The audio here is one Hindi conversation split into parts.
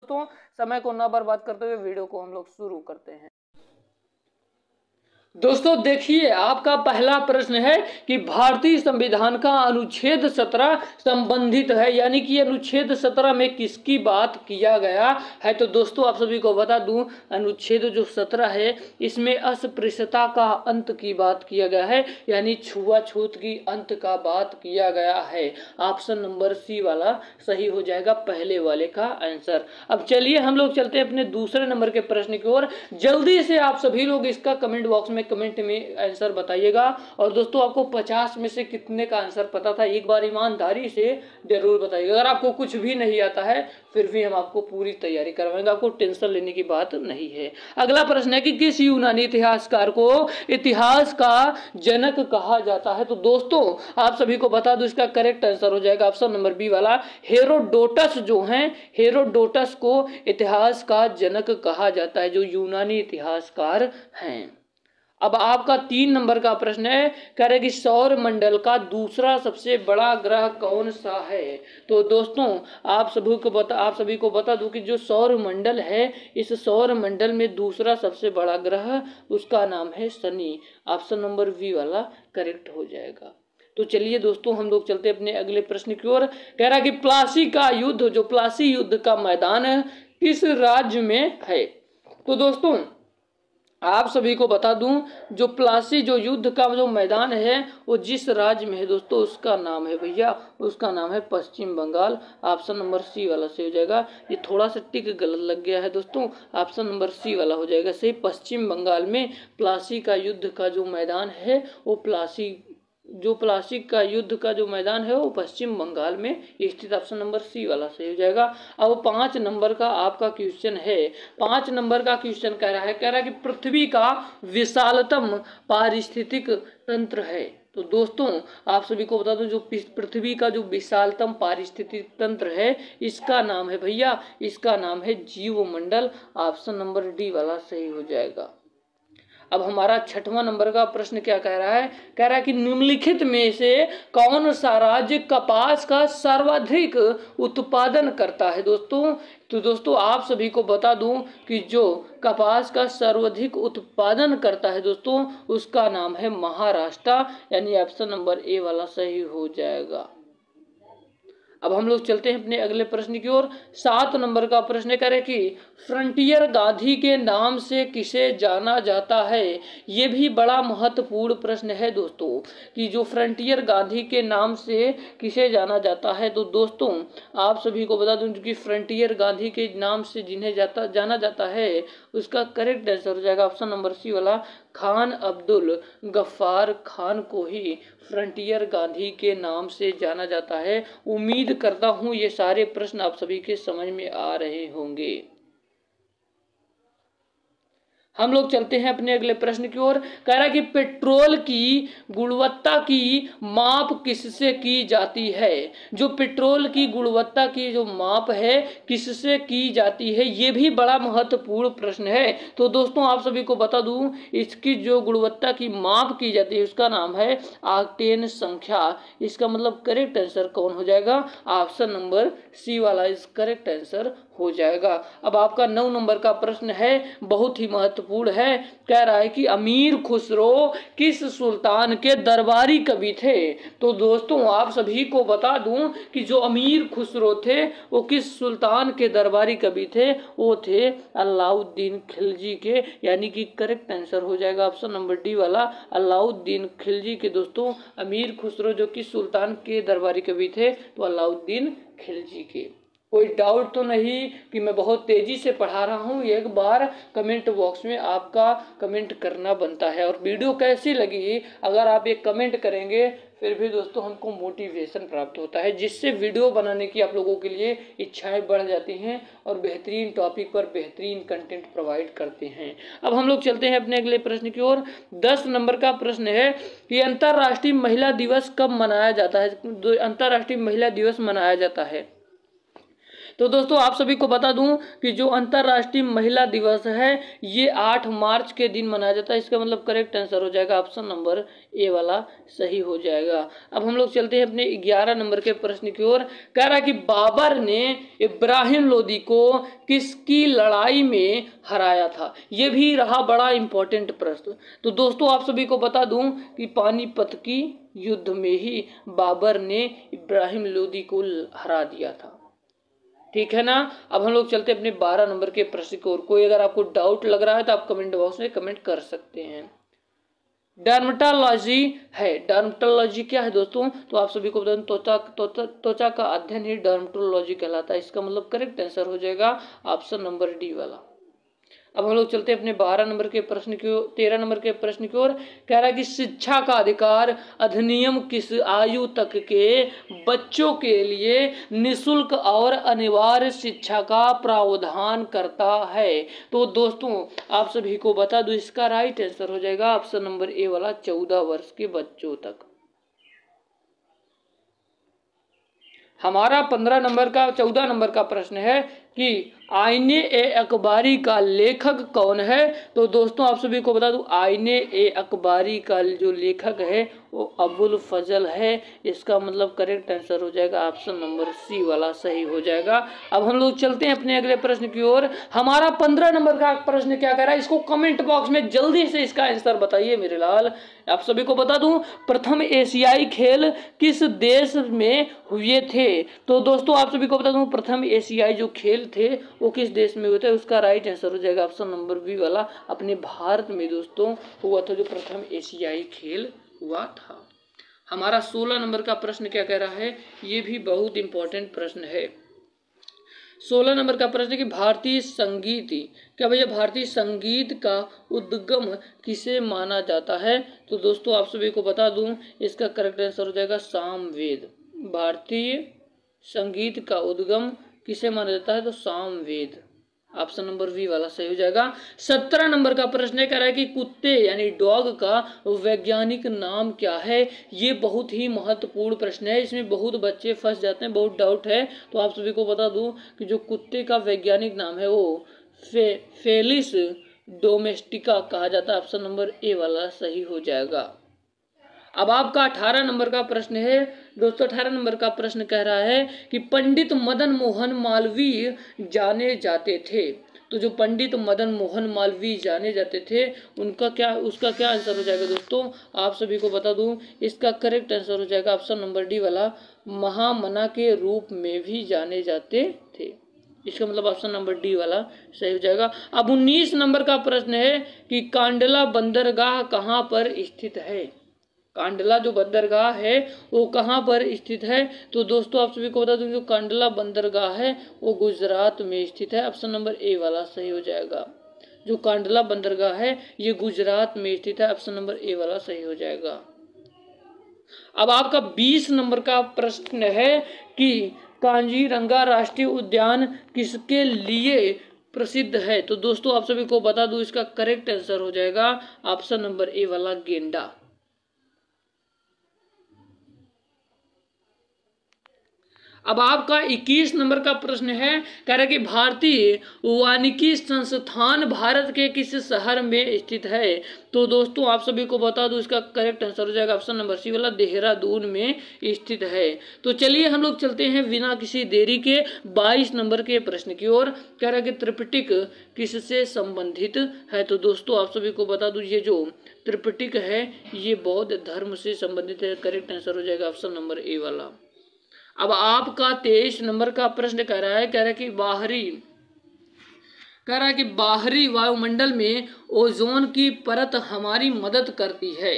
दोस्तों समय को ना बर्बाद करते हुए वीडियो को हम लोग शुरू करते हैं। दोस्तों देखिए, आपका पहला प्रश्न है कि भारतीय संविधान का अनुच्छेद 17 संबंधित है, यानी कि अनुच्छेद 17 में किसकी बात किया गया है। तो दोस्तों आप सभी को बता दूं, अनुच्छेद जो 17 है इसमें अस्पृश्यता का अंत की बात किया गया है, यानी छुआछूत की अंत का बात किया गया है। ऑप्शन नंबर सी वाला सही हो जाएगा पहले वाले का आंसर। अब चलिए हम लोग चलते हैं अपने दूसरे नंबर के प्रश्न की ओर। जल्दी से आप सभी लोग इसका कमेंट बॉक्स में कमेंट में आंसर बताइएगा। और दोस्तों आपको 50 में से कितने का आंसर पता था, एक बार ईमानदारी से जरूर बताइएगा। अगर आपको कुछ भी नहीं आता है फिर भी हम आपको पूरी तैयारी करवाएंगे, आपको टेंशन लेने की बात नहीं है। अगला प्रश्न है कि किस यूनानी इतिहासकार को इतिहास का जनक कहा जाता है। तो दोस्तों आप सभी को बता दूं, इसका करेक्ट आंसर हो जाएगा ऑप्शन नंबर बी वाला, हेरोडोटस जो हैं, हेरोडोटस को इतिहास का जनक कहा जाता है, जो यूनानी इतिहासकार हैं। अब आपका 3 नंबर का प्रश्न है, कह रहे कि सौर मंडल का दूसरा सबसे बड़ा ग्रह कौन सा है। तो दोस्तों आप सभी को बता दूं कि जो सौर मंडल है, इस सौर मंडल में दूसरा सबसे बड़ा ग्रह उसका नाम है शनि। ऑप्शन नंबर बी वाला करेक्ट हो जाएगा। तो चलिए दोस्तों हम लोग चलते अपने अगले प्रश्न की ओर। कह रहा कि प्लासी का युद्ध, जो प्लासी युद्ध का मैदान है किस राज्य में है। तो दोस्तों आप सभी को बता दूं, जो प्लासी जो युद्ध का जो मैदान है वो जिस राज्य में है दोस्तों, उसका नाम है भैया, उसका नाम है पश्चिम बंगाल। ऑप्शन नंबर सी वाला सही हो जाएगा। ये थोड़ा सा टिक गलत लग गया है दोस्तों, ऑप्शन नंबर सी वाला हो जाएगा सही। पश्चिम बंगाल में प्लासी का युद्ध का जो मैदान है वो प्लासी का युद्ध का जो मैदान है वो पश्चिम बंगाल में स्थित। ऑप्शन नंबर सी वाला सही हो जाएगा। अब 5 नंबर का आपका क्वेश्चन है। 5 नंबर का क्वेश्चन कह रहा है कि पृथ्वी का विशालतम पारिस्थितिक तंत्र है। तो दोस्तों आप सभी को बता दो, जो पृथ्वी का जो विशालतम पारिस्थितिक तंत्र है इसका नाम है भैया, इसका नाम है जीवमंडल। ऑप्शन नंबर डी वाला सही हो जाएगा। अब हमारा 6वां नंबर का प्रश्न क्या कह रहा है, कह रहा है कि निम्नलिखित में से कौन सा राज्य कपास का सर्वाधिक उत्पादन करता है। दोस्तों तो दोस्तों आप सभी को बता दूं कि जो कपास का सर्वाधिक उत्पादन करता है दोस्तों, उसका नाम है महाराष्ट्र, यानी ऑप्शन नंबर ए वाला सही हो जाएगा। अब हम लोग चलते हैं अपने अगले प्रश्न की ओर। 7 नंबर का प्रश्न करे कि फ्रंटियर गांधी के नाम से किसे जाना जाता है। ये भी बड़ा महत्वपूर्ण प्रश्न है दोस्तों, कि जो फ्रंटियर गांधी के नाम से किसे जाना जाता है। तो दोस्तों आप सभी को बता दूं कि फ्रंटियर गांधी के नाम से जिन्हें जाना जाता है उसका करेक्ट आंसर हो जाएगा ऑप्शन नंबर सी वाला, खान अब्दुल गफ्फार खान को ही फ्रंटियर गांधी के नाम से जाना जाता है। उम्मीद करता हूं ये सारे प्रश्न आप सभी के समझ में आ रहे होंगे। हम लोग चलते हैं अपने अगले प्रश्न की ओर। कह रहा है कि पेट्रोल की गुणवत्ता की माप किससे की जाती है। जो पेट्रोल की गुणवत्ता की जो माप है किससे की जाती है, ये भी बड़ा महत्वपूर्ण प्रश्न है। तो दोस्तों आप सभी को बता दूं, इसकी जो गुणवत्ता की माप की जाती है उसका नाम है ऑक्टेन संख्या। इसका मतलब करेक्ट आंसर कौन हो जाएगा, ऑप्शन नंबर सी वाला इस करेक्ट आंसर हो जाएगा। अब आपका 9 नंबर का प्रश्न है, बहुत ही महत्वपूर्ण है। कह रहा है कि अमीर खुसरो किस सुल्तान के दरबारी कवि थे। तो दोस्तों आप सभी को बता दूं कि जो अमीर खुसरो थे वो किस सुल्तान के दरबारी कवि थे, वो थे अलाउद्दीन खिलजी के, यानी कि करेक्ट आंसर हो जाएगा ऑप्शन नंबर डी वाला, अलाउद्दीन खिलजी के। दोस्तों अमीर खुसरो जो किस सुल्तान के दरबारी कवि थे, तो अलाउद्दीन खिलजी के। कोई डाउट तो नहीं कि मैं बहुत तेजी से पढ़ा रहा हूँ, एक बार कमेंट बॉक्स में आपका कमेंट करना बनता है। और वीडियो कैसी लगी, अगर आप एक कमेंट करेंगे फिर भी दोस्तों हमको मोटिवेशन प्राप्त होता है, जिससे वीडियो बनाने की आप लोगों के लिए इच्छाएं बढ़ जाती हैं और बेहतरीन टॉपिक पर बेहतरीन कंटेंट प्रोवाइड करते हैं। अब हम लोग चलते हैं अपने अगले प्रश्न की ओर। 10 नंबर का प्रश्न है कि अंतर्राष्ट्रीय महिला दिवस कब मनाया जाता है। अंतर्राष्ट्रीय महिला दिवस मनाया जाता है। तो दोस्तों आप सभी को बता दूं कि जो अंतर्राष्ट्रीय महिला दिवस है ये 8 मार्च के दिन मनाया जाता है। इसका मतलब करेक्ट आंसर हो जाएगा ऑप्शन नंबर ए वाला सही हो जाएगा। अब हम लोग चलते हैं अपने 11 नंबर के प्रश्न की ओर। कह रहा है कि बाबर ने इब्राहिम लोदी को किसकी लड़ाई में हराया था। ये भी रहा बड़ा इंपॉर्टेंट प्रश्न। तो दोस्तों आप सभी को बता दूं कि पानीपत की युद्ध में ही बाबर ने इब्राहिम लोदी को हरा दिया था। ठीक है ना। अब हम लोग चलते अपने 12 नंबर के प्रश्न की ओर। कोई अगर आपको डाउट लग रहा है तो आप कमेंट बॉक्स में कमेंट कर सकते हैं। डर्मेटोलॉजी है। डर्मेटोलॉजी क्या है दोस्तों? तो आप सभी को बता दूं त्वचा का अध्ययन ही डर्मेटोलॉजी कहलाता है। इसका मतलब करेक्ट आंसर हो जाएगा ऑप्शन नंबर डी वाला। अब हम लोग चलते हैं अपने 12 नंबर के प्रश्न की ओर। 13 नंबर के प्रश्न की ओर कह रहा है कि शिक्षा का अधिकार अधिनियम किस आयु तक के बच्चों के लिए निःशुल्क और अनिवार्य शिक्षा का प्रावधान करता है। तो दोस्तों आप सभी को बता दूं इसका राइट आंसर हो जाएगा ऑप्शन नंबर ए वाला 14 वर्ष के बच्चों तक। हमारा 14 नंबर का प्रश्न है कि आईने ए अकबारी का लेखक कौन है। तो दोस्तों आप सभी को बता दूं आईने ए अकबारी का जो लेखक है वो अबुल फजल है। इसका मतलब करेक्ट आंसर हो जाएगा ऑप्शन नंबर सी वाला सही हो जाएगा। अब हम लोग चलते हैं अपने अगले प्रश्न की ओर। हमारा 15 नंबर का प्रश्न क्या कह रहा है, इसको कमेंट बॉक्स में जल्दी से इसका आंसर बताइए मेरे लाल। आप सभी को बता दूं प्रथम एशियाई खेल किस देश में हुए थे। तो दोस्तों आप सभी को बता दूं प्रथम एशियाई जो खेल थे वो किस देश में हुए थे। उसका राइट आंसर हो जाएगा ऑप्शन नंबर बी वाला अपने भारत में दोस्तों हुआ था जो प्रथम एशियाई खेल हुआ था। हमारा 16 नंबर का प्रश्न क्या कह रहा है, ये भी बहुत इंपॉर्टेंट प्रश्न है। 16 नंबर का प्रश्न कि भारतीय संगीत, क्या भैया भारतीय संगीत का उद्गम किसे माना जाता है। तो दोस्तों आप सभी को बता दूं इसका करेक्ट आंसर हो जाएगा सामवेद। भारतीय संगीत का उद्गम किसे माना जाता है तो सामवेद। ऑप्शन नंबर बी वाला सही हो जाएगा। 17 नंबर का प्रश्न कह रहा है कि कुत्ते यानी डॉग का वैज्ञानिक नाम क्या है। ये बहुत ही महत्वपूर्ण प्रश्न है, इसमें बहुत बच्चे फंस जाते हैं, बहुत डाउट है। तो आप सभी को बता दूं कि जो कुत्ते का वैज्ञानिक नाम है वो फेलिस डोमेस्टिका कहा जाता है। ऑप्शन नंबर ए वाला सही हो जाएगा। अब आपका 18 नंबर का प्रश्न है दोस्तों। 18 नंबर का प्रश्न कह रहा है कि पंडित मदन मोहन मालवीय जाने जाते थे। तो जो पंडित मदन मोहन मालवीय जाने जाते थे उसका क्या आंसर हो जाएगा दोस्तों। आप सभी को बता दूं इसका करेक्ट आंसर हो जाएगा ऑप्शन नंबर डी वाला महामना के रूप में भी जाने जाते थे। इसका मतलब ऑप्शन नंबर डी वाला सही हो जाएगा। अब 19 नंबर का प्रश्न है कि कांडला बंदरगाह कहाँ पर स्थित है। कांडला जो बंदरगाह है वो कहाँ पर स्थित है। तो दोस्तों आप सभी को बता दूं जो कांडला बंदरगाह है वो गुजरात में स्थित है। ऑप्शन नंबर ए वाला सही हो जाएगा। जो कांडला बंदरगाह है ये गुजरात में स्थित है। ऑप्शन नंबर ए वाला सही हो जाएगा। अब आपका 20 नंबर का प्रश्न है कि कांजीरंगा राष्ट्रीय उद्यान किसके लिए प्रसिद्ध है। तो दोस्तों आप सभी को बता दूं इसका करेक्ट आंसर हो जाएगा ऑप्शन नंबर ए वाला गेंडा। अब आपका 21 नंबर का प्रश्न है कह रहा है कि भारतीय वानिकी संस्थान भारत के किस शहर में स्थित है। तो दोस्तों आप सभी को बता दूं इसका करेक्ट आंसर हो जाएगा ऑप्शन नंबर सी वाला देहरादून में स्थित है। तो चलिए हम लोग चलते हैं बिना किसी देरी के 22 नंबर के प्रश्न की ओर। कह रहा है कि त्रिपिटक किससे संबंधित है। तो दोस्तों आप सभी को बता दूं ये जो त्रिपिटक है ये बौद्ध धर्म से संबंधित है। करेक्ट आंसर हो जाएगा ऑप्शन नंबर ए वाला। अब आपका 23 नंबर का प्रश्न कह रहा है कि बाहरी वायुमंडल में ओजोन की परत हमारी मदद करती है।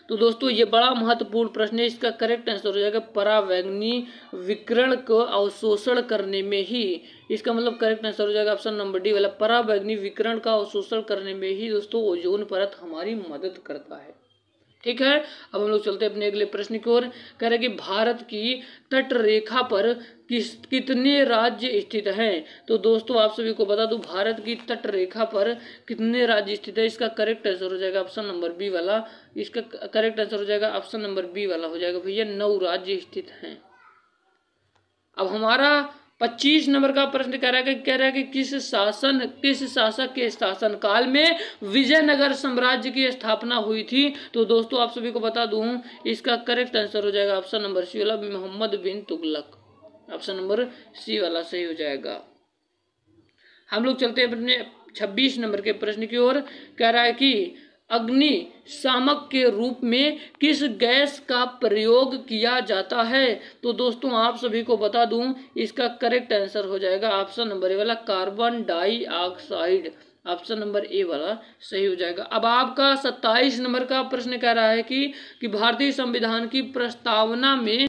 तो दोस्तों ये बड़ा महत्वपूर्ण प्रश्न है। इसका करेक्ट आंसर हो जाएगा परावैंगनी विकिरण को अवशोषण करने में ही। इसका मतलब करेक्ट आंसर हो जाएगा ऑप्शन नंबर डी वाला परावैंगनी विकिरण का अवशोषण करने में ही दोस्तों ओजोन परत हमारी मदद करता है। ठीक है। अब हम लोग चलते हैं अपने अगले प्रश्न की ओर। कह रहे कि भारत की तट रेखा पर कितने राज्य स्थित हैं। तो दोस्तों आप सभी को बता दूं भारत की तट रेखा पर कितने राज्य स्थित है। इसका करेक्ट आंसर हो जाएगा ऑप्शन नंबर बी वाला। इसका करेक्ट आंसर हो जाएगा ऑप्शन नंबर बी वाला हो जाएगा भैया 9 राज्य स्थित हैं। अब हमारा 25 नंबर का प्रश्न कह रहा है कि किस शासक के शासन काल में विजयनगर साम्राज्य की स्थापना हुई थी। तो दोस्तों आप सभी को बता दूं, इसका करेक्ट आंसर हो जाएगा ऑप्शन नंबर सी वाला, मोहम्मद बिन तुगलक। ऑप्शन नंबर सी वाला सही हो जाएगा। हम लोग चलते हैं अपने 26 नंबर के प्रश्न की ओर। कह रहा है कि अग्निशामक के रूप में किस गैस का प्रयोग किया जाता है। तो दोस्तों आप सभी को बता दूं, इसका करेक्ट आंसर हो जाएगा ऑप्शन नंबर ए वाला, carbon dioxide. Option number A वाला सही हो जाएगा। अब आपका 27 नंबर का प्रश्न कह रहा है कि भारतीय संविधान की प्रस्तावना में